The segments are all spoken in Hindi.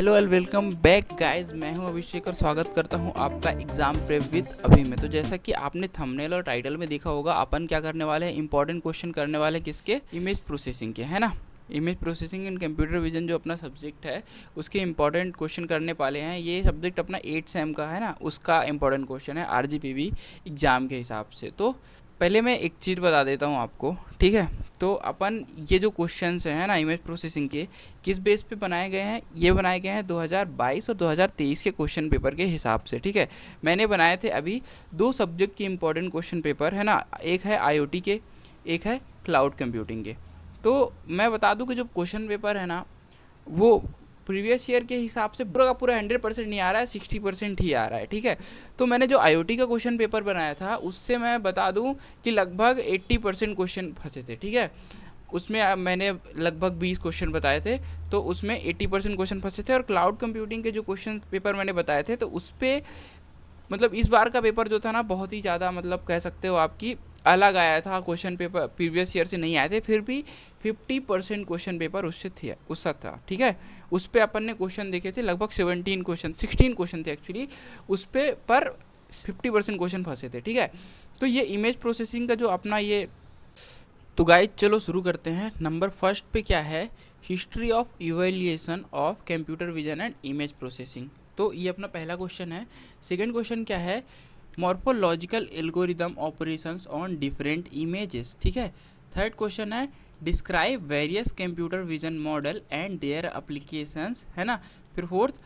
Hello and welcome back guys, मैं हूं अभिषेक और स्वागत करता हूं आपका एग्जाम प्रेप विद अभी में। तो जैसा कि आपने थंबनेल और टाइटल में देखा होगा, अपन क्या करने वाले हैं, इंपॉर्टेंट क्वेश्चन करने वाले हैं किसके, इमेज प्रोसेसिंग के, है ना। इमेज प्रोसेसिंग इन कंप्यूटर विजन जो अपना सब्जेक्ट है उसके इंपॉर्टेंट क्वेश्चन करने वाले हैं। ये सब्जेक्ट अपना 8 सेम का है ना, उसका इंपॉर्टेंट क्वेश्चन है आरजीपीवी एग्जाम के हिसाब से। तो पहले मैं एक चीज़ बता देता हूँ आपको, ठीक है। तो अपन ये जो क्वेश्चंस हैं ना इमेज प्रोसेसिंग के, किस बेस पे बनाए गए हैं, ये बनाए गए हैं 2022 और 2023 के क्वेश्चन पेपर के हिसाब से, ठीक है। मैंने बनाए थे अभी 2 सब्जेक्ट के इंपॉर्टेंट क्वेश्चन पेपर, है ना। एक है आईओटी के, एक है क्लाउड कंप्यूटिंग के। तो मैं बता दूं कि जो क्वेश्चन पेपर है ना वो प्रीवियस ईयर के हिसाब से पूरा का पूरा 100% नहीं आ रहा है, 60% ही आ रहा है, ठीक है। तो मैंने जो आईओटी का क्वेश्चन पेपर बनाया था उससे मैं बता दूं कि लगभग 80% क्वेश्चन फंसे थे, ठीक है। उसमें मैंने लगभग 20 क्वेश्चन बताए थे, तो उसमें 80% क्वेश्चन फंसे थे। और क्लाउड कंप्यूटिंग के जो क्वेश्चन पेपर मैंने बताए थे तो उस पर मतलब इस बार का पेपर जो था ना बहुत ही ज़्यादा, मतलब कह सकते हो आपकी अलग आया था। क्वेश्चन पेपर प्रीवियस ईयर से नहीं आए थे, फिर भी 50% क्वेश्चन पेपर उससे था, ठीक है। उस पर अपन ने क्वेश्चन देखे थे लगभग 16 क्वेश्चन थे एक्चुअली उस पर 50% क्वेश्चन फंसे थे, ठीक है। तो ये इमेज प्रोसेसिंग का जो अपना ये, तो गाइज चलो शुरू करते हैं। नंबर फर्स्ट पे क्या है, history of evaluation of computer vision and image processing. तो ये अपना पहला क्वेश्चन है। सेकंड क्वेश्चन क्या है, morphological algorithm operations on different images, ठीक है। थर्ड क्वेश्चन है, describe various computer vision model and their applications, है ना। फिर फोर्थ,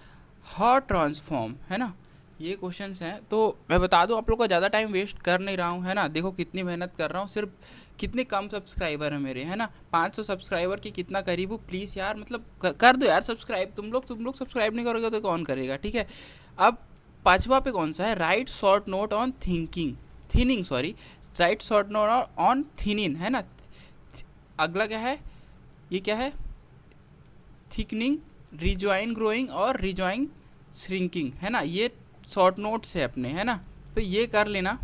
हाउ ट्रांसफॉर्म, है ना। ये क्वेश्चंस हैं। तो मैं बता दूं आप लोग का ज़्यादा टाइम वेस्ट कर नहीं रहा हूँ, है ना। देखो कितनी मेहनत कर रहा हूँ, सिर्फ कितने कम सब्सक्राइबर हैं मेरे, है ना। 500 सब्सक्राइबर के कितना करीब हूँ। प्लीज़ यार मतलब कर दो यार सब्सक्राइब। तुम लोग सब्सक्राइब नहीं करोगे तो कौन करेगा, ठीक है। अब पांचवा पे कौन सा है, right short note on right short note on thinning, है ना। अगला क्या है, ये क्या है, थिकनिंग, रिजॉइन ग्रोइंग और रिजॉइन श्रिंकिंग, है ना। ये शॉर्ट नोट्स है अपने, है ना। तो ये कर लेना,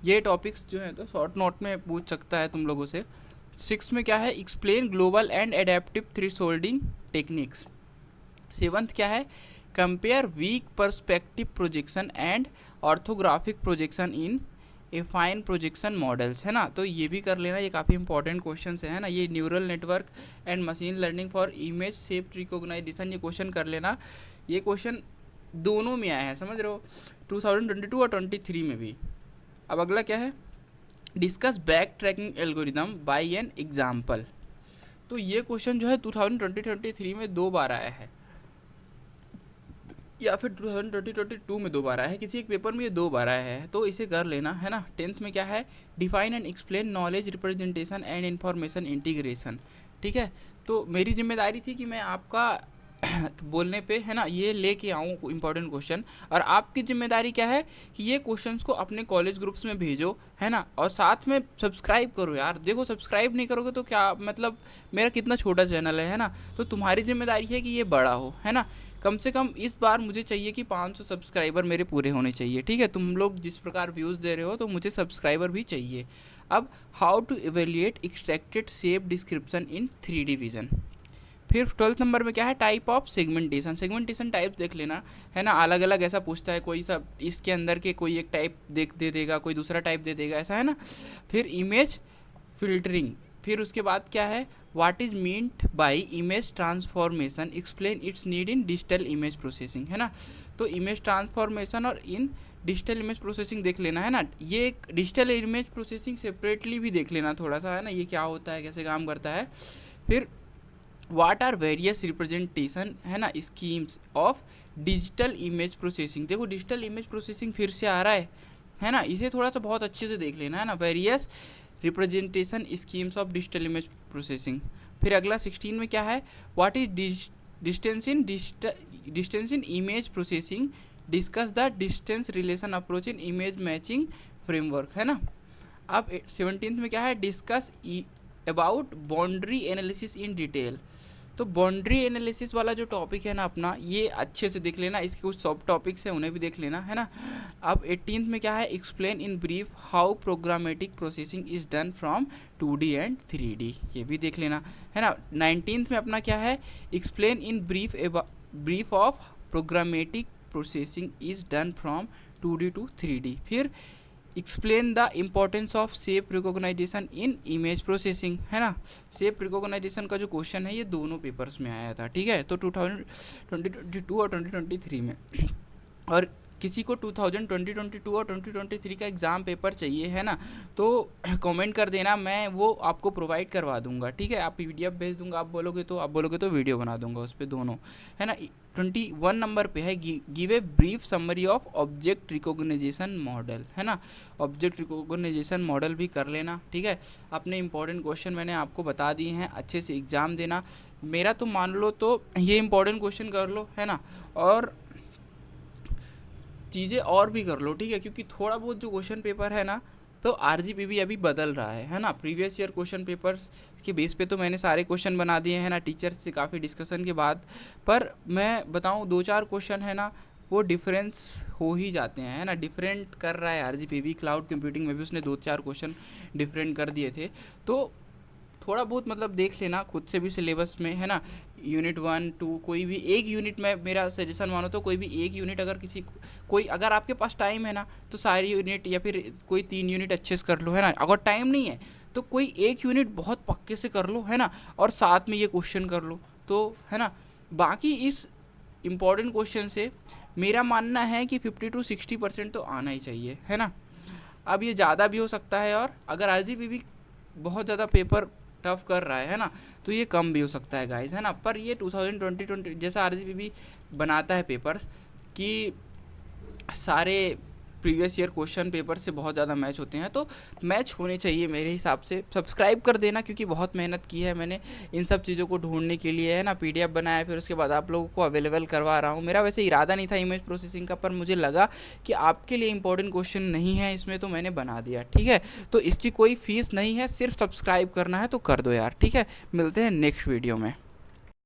ये टॉपिक्स जो है तो शॉर्ट नोट में पूछ सकता है तुम लोगों से। 6 में क्या है, explain global and adaptive thresholding techniques. 7th क्या है, compare weak perspective projection and orthographic projection in affine projection models, है ना। तो ये भी कर लेना, ये काफ़ी इंपॉर्टेंट क्वेश्चन है ना। ये neural network and machine learning for image shape recognization, ये क्वेश्चन कर लेना। ये क्वेश्चन दोनों में आए हैं, समझ रहे हो, 2022 और 23 में भी। अब अगला क्या है, discuss back tracking algorithm by an example. तो ये क्वेश्चन जो है 2023 में 2 बार आया है, या फिर 2022 में 2 बार आया है, किसी एक पेपर में ये 2 बार आया है, तो इसे कर लेना, है ना। 10th में क्या है, define and explain knowledge representation and information integration, ठीक है। तो मेरी जिम्मेदारी थी कि मैं आपका बोलने पे, है ना, ये लेके आऊँ इंपॉर्टेंट क्वेश्चन। और आपकी जिम्मेदारी क्या है कि ये क्वेश्चंस को अपने कॉलेज ग्रुप्स में भेजो, है ना। और साथ में सब्सक्राइब करो यार। देखो सब्सक्राइब नहीं करोगे तो क्या मतलब, मेरा कितना छोटा चैनल है ना। तो तुम्हारी जिम्मेदारी है कि ये बड़ा हो, है ना। कम से कम इस बार मुझे चाहिए कि 500 सब्सक्राइबर मेरे पूरे होने चाहिए, ठीक है। तुम लोग जिस प्रकार व्यूज़ दे रहे हो तो मुझे सब्सक्राइबर भी चाहिए। अब how to evaluate extracted shape description in 3D vision. फिर 12th नंबर में क्या है, टाइप ऑफ सेगमेंटेशन टाइप्स देख लेना, है ना। अलग अलग ऐसा पूछता है, कोई सब इसके अंदर के कोई एक टाइप दे देगा, कोई दूसरा टाइप दे देगा, ऐसा है ना। फिर इमेज फिल्टरिंग, फिर उसके बाद क्या है, what is meant by image transformation, explain it's need in digital image processing, है ना। तो इमेज ट्रांसफॉर्मेशन और इन डिजिटल इमेज प्रोसेसिंग देख लेना, है ना। ये एक डिजिटल इमेज प्रोसेसिंग सेपरेटली भी देख लेना थोड़ा सा, है ना, ये क्या होता है, कैसे काम करता है। फिर व्हाट आर वेरियस रिप्रेजेंटेशन, है ना, schemes of digital image processing. देखो डिजिटल इमेज प्रोसेसिंग फिर से आ रहा है ना। इसे थोड़ा सा बहुत अच्छे से देख लेना, है ना, various representation schemes of digital image processing. फिर अगला 16 में क्या है, what is distance in image processing, discuss the distance relation approach in image matching framework, है ना। अब 17th में क्या है, discuss about boundary analysis in detail. तो बाउंड्री एनालिसिस वाला जो टॉपिक है ना अपना, ये अच्छे से देख लेना, इसके कुछ सब टॉपिक्स हैं उन्हें भी देख लेना, है ना। अब 18th में क्या है, explain in brief how programmatic processing is done from 2D and 3D, ये भी देख लेना, है ना। 19th में अपना क्या है, explain in brief brief of programmatic processing is done from 2D to 3D। फिर explain the importance of shape recognisation in image processing, है ना। शेप रिकॉग्नाइजेशन का जो क्वेश्चन है ये दोनों पेपर्स में आया था, ठीक है, तो 2022 और 2023 में। और किसी को 2022 और 2023 का एग्ज़ाम पेपर चाहिए, है ना, तो कमेंट कर देना, मैं वो आपको प्रोवाइड करवा दूंगा, ठीक है। आप PDF भेज दूंगा, आप बोलोगे तो वीडियो बना दूंगा उस पर दोनों, है ना। 21 नंबर पे है give a brief summary of object recognization model, है ना। ऑब्जेक्ट रिकॉग्नाइजेशन मॉडल भी कर लेना, ठीक है। अपने इंपॉर्टेंट क्वेश्चन मैंने आपको बता दिए हैं, अच्छे से एग्ज़ाम देना। मेरा तो मान लो तो ये इंपॉर्टेंट क्वेश्चन कर लो, है ना, और चीज़ें और भी कर लो, ठीक है, क्योंकि थोड़ा बहुत जो क्वेश्चन पेपर है ना, तो RGPV अभी बदल रहा है ना। प्रीवियस ईयर क्वेश्चन पेपर के बेस पे तो मैंने सारे क्वेश्चन बना दिए हैं ना, टीचर से काफ़ी डिस्कशन के बाद। पर मैं बताऊं 2-4 क्वेश्चन है ना, वो डिफरेंस हो ही जाते हैं, है ना। डिफरेंट कर रहा है RGPV, क्लाउड कंप्यूटिंग में भी उसने 2-4 क्वेश्चन डिफरेंट कर दिए थे, तो थोड़ा बहुत मतलब देख लेना खुद से भी सिलेबस में, है ना। यूनिट 1, 2 कोई भी एक यूनिट में, मेरा सजेशन मानो तो कोई भी एक यूनिट अगर अगर आपके पास टाइम है ना, तो सारी यूनिट या फिर कोई 3 यूनिट अच्छे से कर लो, है ना। अगर टाइम नहीं है तो कोई एक यूनिट बहुत पक्के से कर लो, है ना, और साथ में ये क्वेश्चन कर लो, तो है ना। बाकी इस इम्पॉर्टेंट क्वेश्चन से मेरा मानना है कि 50 to 60% तो आना ही चाहिए, है ना। अब ये ज़्यादा भी हो सकता है, और अगर RGPV बहुत ज़्यादा पेपर टफ कर रहा है ना, तो ये कम भी हो सकता है गाइस, है ना। पर ये 2020 जैसा RGPV बनाता है पेपर्स कि सारे प्रीवियस ईयर क्वेश्चन पेपर से बहुत ज़्यादा मैच होते हैं, तो मैच होने चाहिए मेरे हिसाब से। सब्सक्राइब कर देना, क्योंकि बहुत मेहनत की है मैंने इन सब चीज़ों को ढूंढने के लिए, है ना। PDF बनाया, फिर उसके बाद आप लोगों को अवेलेबल करवा रहा हूँ। मेरा वैसे इरादा नहीं था इमेज प्रोसेसिंग का, पर मुझे लगा कि आपके लिए इंपॉर्टेंट क्वेश्चन नहीं है इसमें, तो मैंने बना दिया, ठीक है। तो इसकी कोई फ़ीस नहीं है, सिर्फ सब्सक्राइब करना है, तो कर दो यार, ठीक है। मिलते हैं नेक्स्ट वीडियो में।